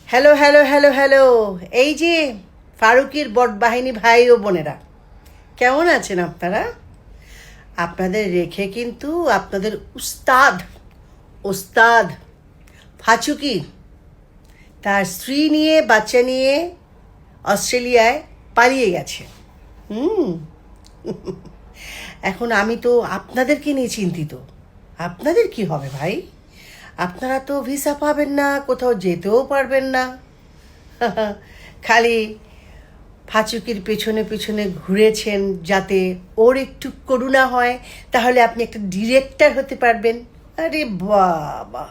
Hello hello hello hello, এই যে ফারুকির বট বাহিনী ভাই ও বোনেরা, কেমন আছেন আপনারা? আপনাদের রেখে কিন্তু আপনাদের উস্তাদ ওস্তাদ ফাচুকি তার স্ত্রী নিয়ে বাচ্চা নিয়ে অস্ট্রেলিয়ায় পালিয়ে গেছে। হুম এখন আমি তো আপনাদেরকে নিয়ে চিন্তিত। আপনাদের কি হবে ভাই? আপনারা তো ভিসা পাবেন না, কোথাও যেতেও পারবেন না। খালি ফাচুকির পেছনে পেছনে ঘুরেছেন যাতে ওর একটু করুণা হয়, তাহলে আপনি একটা ডিরেক্টর হতে পারবেন। আরে বাবা,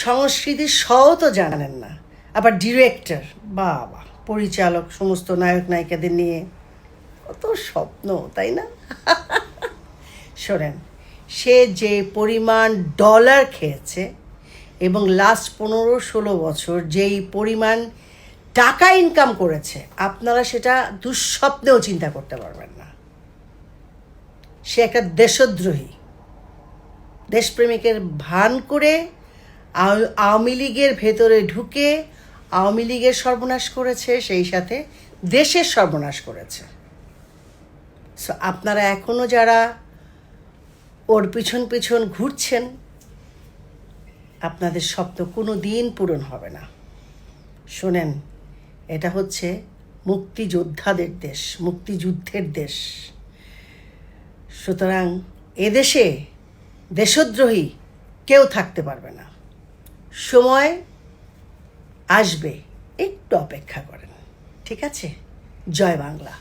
সংস্কৃতির শও তো জানেন না, আবার ডিরেক্টর! বাবা, পরিচালক, সমস্ত নায়ক নায়িকাদের নিয়ে কত স্বপ্ন, তাই না? শোনেন, সে যে পরিমাণ ডলার খেয়েছে এবং লাস্ট 15-16 বছর যেই পরিমাণ টাকা ইনকাম করেছে, আপনারা সেটা দুঃস্বপ্নেও চিন্তা করতে পারবেন না। সে একটা দেশদ্রোহী, দেশপ্রেমিকের ভান করে আওয়ামী লীগের ভেতরে ঢুকে আওয়ামী লীগের সর্বনাশ করেছে, সেই সাথে দেশের সর্বনাশ করেছে। সো আপনারা এখনও যারা ওর পিছন পিছন ঘুরছেন, আপনাদের স্বপ্ন কোনো দিন পূরণ হবে না। শোনেন, এটা হচ্ছে মুক্তিযোদ্ধাদের দেশ, মুক্তিযুদ্ধের দেশ। সুতরাং এদেশে দেশদ্রোহী কেউ থাকতে পারবে না। সময় আসবে, একটু অপেক্ষা করেন, ঠিক আছে? জয় বাংলা।